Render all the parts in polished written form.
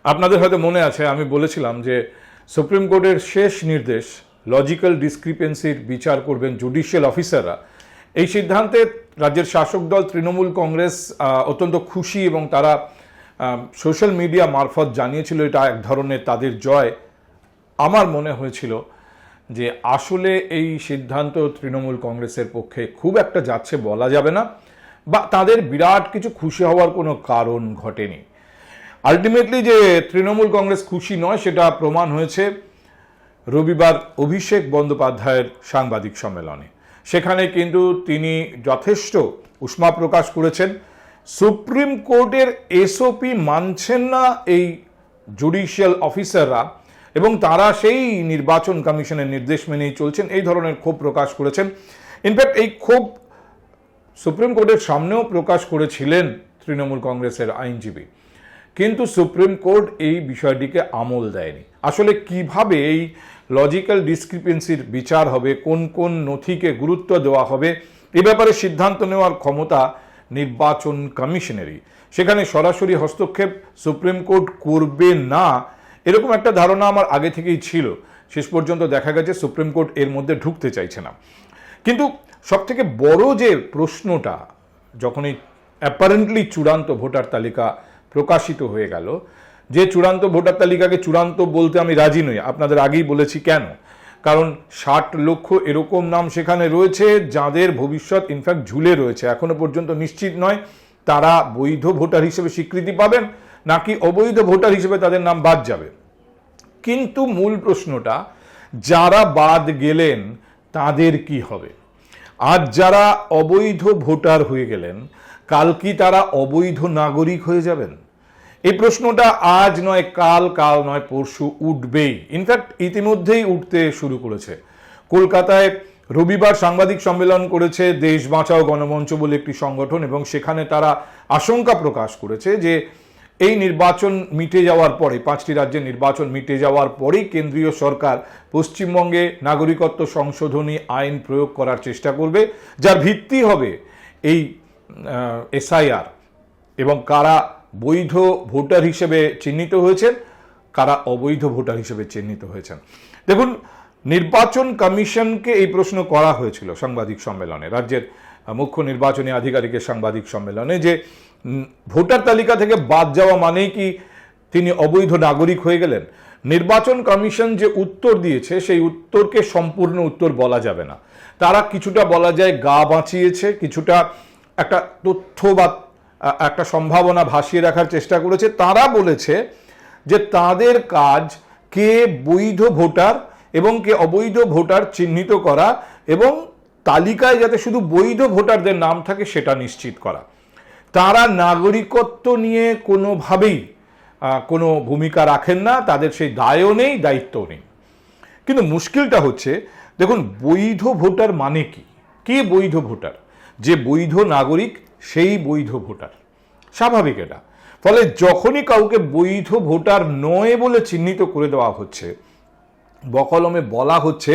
আপনাদের হয়তো মনে আছে আমি বলেছিলাম যে সুপ্রিম কোর্টের শেষ নির্দেশ লজিক্যাল ডিসক্রিপেন্সির বিচার করবেন জুডিশিয়াল অফিসাররা, এই সিদ্ধান্তে রাজ্যের শাসক দল তৃণমূল কংগ্রেস অত্যন্ত খুশি এবং তারা সোশ্যাল মিডিয়া মারফত জানিয়েছিল এটা এক ধরনের তাদের জয়। আমার মনে হয়েছিল যে আসলে এই সিদ্ধান্ত তৃণমূল কংগ্রেসের পক্ষে খুব একটা যাচ্ছে বলা যাবে না, বা তাদের বিরাট কিছু খুশি হওয়ার কোনো কারণ ঘটেনি। আলটিমেটলি যে তৃণমূল কংগ্রেস খুশি নয় সেটা প্রমাণ হয়েছে রবিবার অভিষেক বন্দ্যোপাধ্যায়ের সাংবাদিক সম্মেলনে। সেখানে কিন্তু তিনি যথেষ্ট উষ্মা প্রকাশ করেছেন। সুপ্রিম কোর্টের এসওপি মানছেন না এই জুডিশিয়াল অফিসাররা এবং তারা সেই নির্বাচন কমিশনের নির্দেশ মেনেই চলছেন, এই ধরনের ক্ষোভ প্রকাশ করেছেন। ইনফ্যাক্ট এই ক্ষোভ সুপ্রিম কোর্টের সামনেও প্রকাশ করেছিলেন তৃণমূল কংগ্রেসের আইনজীবী, কিন্তু সুপ্রিম কোর্ট এই বিষয়টিকে আমল দেয়নি। আসলে কিভাবে এই লজিক্যাল ডিসক্রিপেন্সির বিচার হবে, কোন কোন নথিকে গুরুত্ব দেওয়া হবে, এ ব্যাপারে সিদ্ধান্ত নেওয়ার ক্ষমতা নির্বাচন কমিশনেরই। সেখানে সরাসরি হস্তক্ষেপ সুপ্রিম কোর্ট করবে না এরকম একটা ধারণা আমার আগে থেকেই ছিল। শেষ পর্যন্ত দেখা গেছে সুপ্রিম কোর্ট এর মধ্যে ঢুকতে চাইছে না। কিন্তু সবথেকে বড় যে প্রশ্নটা, যখন এই অ্যাপারেন্টলি চূড়ান্ত ভোটার তালিকা প্রকাশিত হয়ে গেল, যে চূড়ান্ত ভোটার তালিকাকে চূড়ান্ত বলতে আমি রাজি নই, আপনাদের আগেই বলেছি কেন। কারণ 60 লক্ষ এরকম নাম সেখানে রয়েছে যাদের ভবিষ্যৎ ইনফ্যাক্ট ঝুলে রয়েছে, এখনো পর্যন্ত নিশ্চিত নয় তারা বৈধ ভোটার হিসেবে স্বীকৃতি পাবেন নাকি অবৈধ ভোটার হিসেবে তাদের নাম বাদ যাবে। কিন্তু মূল প্রশ্নটা, যারা বাদ গেলেন তাদের কি হবে? আজ যারা অবৈধ ভোটার হয়ে গেলেন, কাল কি তারা অবৈধ নাগরিক হয়ে যাবেন? এই প্রশ্নটা আজ নয় কাল, কাল নয় পরশু উঠবেই। ইনফ্যাক্ট ইতিমধ্যেই উঠতে শুরু করেছে। কলকাতায় রবিবার সাংবাদিক সম্মেলন করেছে দেশ বাঁচাও গণমঞ্চ বলে একটি সংগঠন, এবং সেখানে তারা আশঙ্কা প্রকাশ করেছে যে এই নির্বাচন মিটে যাওয়ার পরে, 5টি রাজ্যের নির্বাচন মিটে যাওয়ার পরেই কেন্দ্রীয় সরকার পশ্চিমবঙ্গে নাগরিকত্ব সংশোধনী আইন প্রয়োগ করার চেষ্টা করবে, যার ভিত্তি হবে এই এসআইআর, এবং কারা বৈধ ভোটার হিসেবে চিহ্নিত হয়েছেন, কারা অবৈধ ভোটার হিসেবে চিহ্নিত হয়েছেন। দেখুন, নির্বাচন কমিশনকে এই প্রশ্ন করা হয়েছিল সাংবাদিক সম্মেলনে, রাজ্যের মুখ্য নির্বাচনী আধিকারিকের সাংবাদিক সম্মেলনে, যে ভোটার তালিকা থেকে বাদ যাওয়া মানেই কি তিনি অবৈধ নাগরিক হয়ে গেলেন? নির্বাচন কমিশন যে উত্তর দিয়েছে সেই উত্তরকে সম্পূর্ণ উত্তর বলা যাবে না। তারা কিছুটা বলা যায় গা বাঁচিয়েছে, কিছুটা একটা তথ্য বা একটা সম্ভাবনা ভাসিয়ে রাখার চেষ্টা করেছে। তারা বলেছে যে তাদের কাজ কে বৈধ ভোটার এবং কে অবৈধ ভোটার চিহ্নিত করা, এবং তালিকায় যাতে শুধু বৈধ ভোটারদের নাম থাকে সেটা নিশ্চিত করা। তারা নাগরিকত্ব নিয়ে কোনোভাবেই কোনো ভূমিকা রাখেন না, তাদের সেই দায়ও নেই, দায়িত্বও নেই। কিন্তু মুশকিলটা হচ্ছে, দেখুন, বৈধ ভোটার মানে কি? কে বৈধ ভোটার? যে বৈধ নাগরিক সেই বৈধ ভোটার, স্বাভাবিক এটা। ফলে যখনই কাউকে বৈধ ভোটার নয় বলে চিহ্নিত করে দেওয়া হচ্ছে, বকলমে বলা হচ্ছে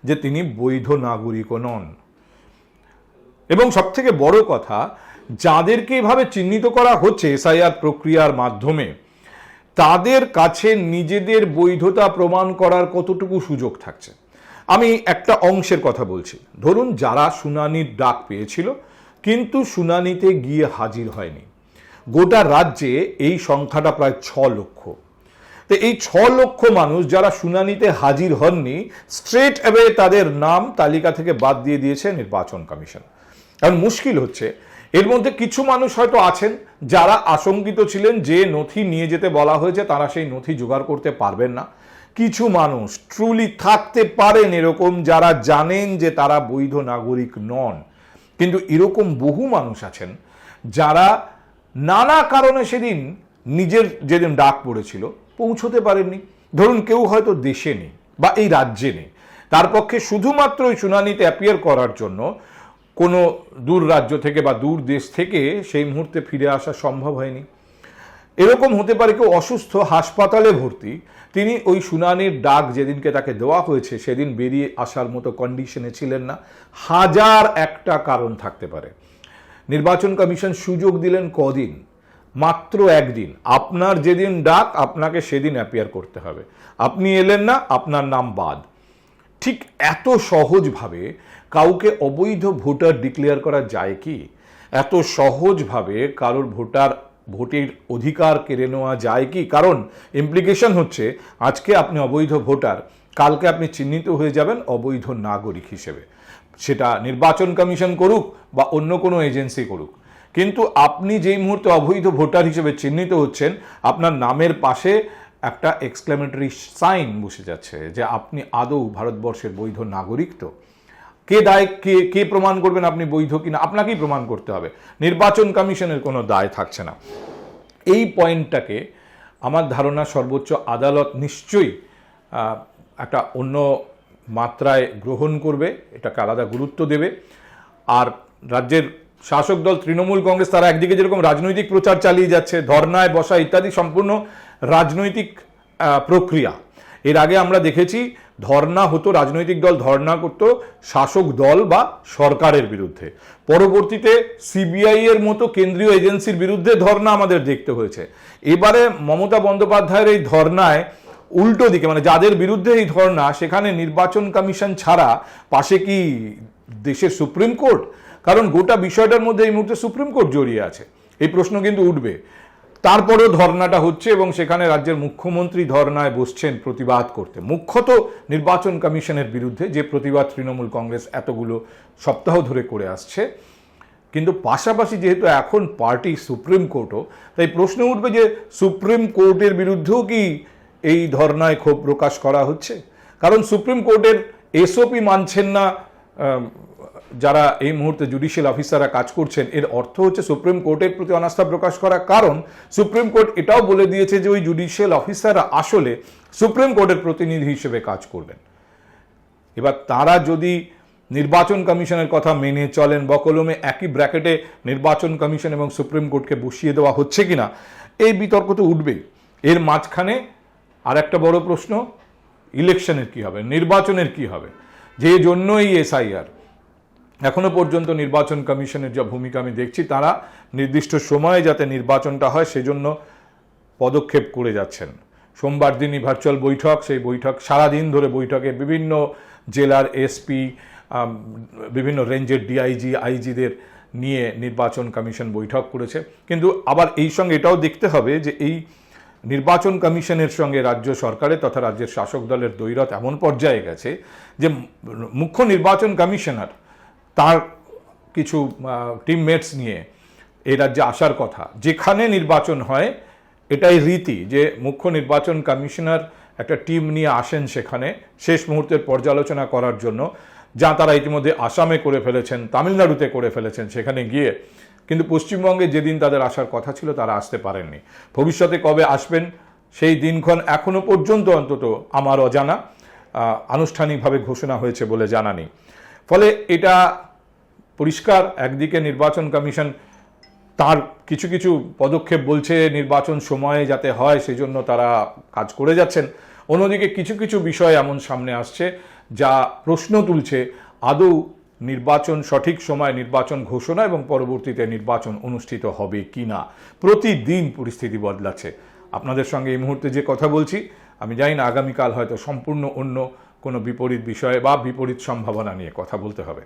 যে তিনি বৈধ নাগরিকও নন। এবং সবথেকে বড় কথা, যাদেরকে এভাবে চিহ্নিত করা হচ্ছে এসআইআর প্রক্রিয়ার মাধ্যমে, তাদের কাছে নিজেদের বৈধতা প্রমাণ করার কতটুকু সুযোগ থাকছে। আমি একটা অংশের কথা বলছি। ধরুন, যারা শুনানির ডাক পেয়েছিল কিন্তু শুনানিতে গিয়ে হাজির হয়নি, গোটা রাজ্যে এই সংখ্যাটা প্রায় 6 লক্ষ। তো এই 6 লক্ষ মানুষ যারা শুনানিতে হাজির হননি, স্ট্রেট অ্যাওয়ে তাদের নাম তালিকা থেকে বাদ দিয়ে দিয়েছে নির্বাচন কমিশন। কারণ মুশকিল হচ্ছে, এর মধ্যে কিছু মানুষ হয়তো আছেন যারা আশঙ্কিত ছিলেন যে নথি নিয়ে যেতে বলা হয়েছে তারা সেই নথি জোগাড় করতে পারবেন না। কিছু মানুষ ট্রুলি থাকতে পারেন এরকম, যারা জানেন যে তারা বৈধ নাগরিক নন। কিন্তু এরকম বহু মানুষ আছেন যারা নানা কারণে সেদিন নিজের যেদিন ডাক পড়েছিল পৌঁছতে পারেননি। ধরুন, কেউ হয়তো দেশে নেই বা এই রাজ্যে নেই, তার পক্ষে শুধুমাত্র ওই শুনানিতে অ্যাপিয়ার করার জন্য কোনো দূর রাজ্য থেকে বা দূর দেশ থেকে সেই মুহূর্তে ফিরে আসা সম্ভব হয়নি। এরকম হতে পারে কেউ অসুস্থ, হাসপাতালে ভর্তি, তিনি ওই শুনানির ডাক যেদিনকে তাকে দেওয়া হয়েছে সেদিন বেরিয়ে আসার মতো কন্ডিশনে ছিলেন না। হাজার একটা কারণ থাকতে পারে। নির্বাচন কমিশন সুযোগ দিলেন কদিন? মাত্র একদিন, আপনার যেদিন ডাক আপনাকে সেদিন অ্যাপিয়ার করতে হবে, আপনি এলেন না আপনার নাম বাদ। ঠিক এত সহজভাবে কাউকে অবৈধ ভোটার ডিক্লেয়ার করা যায় কি? এত সহজভাবে কারোর ভোটের অধিকার কেড়ে নেওয়া যায় কি? কারণ ইমপ্লিকেশন হচ্ছে আজকে আপনি অবৈধ ভোটার, কালকে আপনি চিহ্নিত হয়ে যাবেন অবৈধ নাগরিক হিসেবে, সেটা নির্বাচন কমিশন করুক বা অন্য কোনো এজেন্সি করুক। কিন্তু আপনি যেই মুহূর্তে অবৈধ ভোটার হিসেবে চিহ্নিত হচ্ছেন, আপনার নামের পাশে একটা এক্সক্লেমেটরি সাইন বসে যাচ্ছে যে আপনি আদৌ ভারতবর্ষের বৈধ নাগরিক। তো কে প্রমাণ করবেন আপনি বৈধ কিনা? আপনাকেই প্রমাণ করতে হবে, নির্বাচন কমিশনের কোনো দায় থাকছে না। এই পয়েন্টটাকে আমার ধারণা সর্বোচ্চ আদালত নিশ্চয়ই একটা অন্য মাত্রায় গ্রহণ করবে, এটাকে আলাদা গুরুত্ব দেবে। আর রাজ্যের শাসক দল তৃণমূল কংগ্রেস, তারা একদিকে যেরকম রাজনৈতিক প্রচার চালিয়ে যাচ্ছে, ধর্নায় বসা ইত্যাদি সম্পূর্ণ রাজনৈতিক প্রক্রিয়া। এর আগে আমরা দেখেছি ধর্না হতো, রাজনৈতিক দল ধর্না করতো শাসক দল বা সরকারের বিরুদ্ধে, পরবর্তীতে সিবিআই এর মতো কেন্দ্রীয় এজেন্সির বিরুদ্ধে ধর্না আমাদের দেখতে হয়েছে। এবারে মমতা বন্দ্যোপাধ্যায়ের এই ধর্নায় উল্টো দিকে, মানে যাদের বিরুদ্ধে এই ধর্না, সেখানে নির্বাচন কমিশন ছাড়া পাশে কি দেশের সুপ্রিম কোর্ট? কারণ গোটা বিষয়টার মধ্যে এই মুহূর্তে সুপ্রিম কোর্ট জড়িয়ে আছে, এই প্রশ্ন কিন্তু উঠবে। তারপরেও ধর্নাটা হচ্ছে এবং সেখানে রাজ্যের মুখ্যমন্ত্রী ধর্নায় বসছেন প্রতিবাদ করতে, মুখ্যত নির্বাচন কমিশনের বিরুদ্ধে, যে প্রতিবাদ তৃণমূল কংগ্রেস এতগুলো সপ্তাহ ধরে করে আসছে। কিন্তু পাশাপাশি যেহেতু এখন পার্টি সুপ্রিম কোর্টও, তাই প্রশ্ন উঠবে যে সুপ্রিম কোর্টের বিরুদ্ধেও কি এই ধর্নায় ক্ষোভ প্রকাশ করা হচ্ছে? কারণ সুপ্রিম কোর্টের এসওপি মানছেন না যারা এই মুহূর্তে জুডিশিয়াল অফিসাররা কাজ করছেন, এর অর্থ হচ্ছে সুপ্রিম কোর্টের প্রতি অনাস্থা প্রকাশ করা। কারণ সুপ্রিম কোর্ট এটাও বলে দিয়েছে যে ওই জুডিশিয়াল অফিসাররা আসলে সুপ্রিম কোর্টের প্রতিনিধি হিসেবে কাজ করবেন। এবার তারা যদি নির্বাচন কমিশনের কথা মেনে চলেন, বকলমে একই ব্র্যাকেটে নির্বাচন কমিশন এবং সুপ্রিম কোর্টকে বসিয়ে দেওয়া হচ্ছে কিনা, এই বিতর্ক তো উঠবেই। এর মাঝখানে আর একটা বড় প্রশ্ন, ইলেকশনের কি হবে, নির্বাচনের কি হবে, যে জন্য এই এসআইআর। এখনো পর্যন্ত নির্বাচন কমিশনের যা ভূমিকা আমি দেখছি, তারা নির্দিষ্ট সময়ে যাতে নির্বাচনটা হয় সেজন্য পদক্ষেপ করে যাচ্ছেন। সোমবার দিনই ভার্চুয়াল বৈঠক, সেই বৈঠক সারাদিন ধরে বৈঠকে বিভিন্ন জেলার এসপি, বিভিন্ন রেঞ্জের ডিআইজি, আইজিদের নিয়ে নির্বাচন কমিশন বৈঠক করেছে। কিন্তু আবার এই সঙ্গে এটাও দেখতে হবে যে এই নির্বাচন কমিশনের সঙ্গে রাজ্য সরকারের তথা রাজ্যের শাসক দলের দ্বৈরথ এমন পর্যায়ে গেছে যে মুখ্য নির্বাচন কমিশনার তার কিছু টিমমেটস নিয়ে এই রাজ্যে আসার কথা, যেখানে নির্বাচন হয় এটাই রীতি যে মুখ্য নির্বাচন কমিশনার একটা টিম নিয়ে আসেন সেখানে শেষ মুহূর্তের পর্যালোচনা করার জন্য, যা তারা ইতিমধ্যে আসামে করে ফেলেছেন, তামিলনাড়ুতে করে ফেলেছেন সেখানে গিয়ে। কিন্তু পশ্চিমবঙ্গে যেদিন তাদের আসার কথা ছিল তারা আসতে পারেননি। ভবিষ্যতে কবে আসবেন সেই দিনক্ষণ এখনো পর্যন্ত অন্তত আমার অজানা, আনুষ্ঠানিকভাবে ঘোষণা হয়েছে বলে জানা নেই। ফলে এটা পরিষ্কার, একদিকে নির্বাচন কমিশন তার কিছু কিছু পদক্ষেপ বলছে নির্বাচন সময়ে যাতে হয় সেজন্য তারা কাজ করে যাচ্ছেন, অন্যদিকে কিছু কিছু বিষয় এমন সামনে আসছে যা প্রশ্ন তুলছে আদৌ নির্বাচন সঠিক সময় নির্বাচন ঘোষণা এবং পরবর্তীতে নির্বাচন অনুষ্ঠিত হবে কি না। প্রতিদিন পরিস্থিতি বদলাচ্ছে। আপনাদের সঙ্গে এই মুহূর্তে যে কথা বলছি, আমি জানি না আগামীকাল হয়তো সম্পূর্ণ অন্য কোনো বিপরীত বিষয়ে বা বিপরীত সম্ভাবনা নিয়ে কথা বলতে হবে।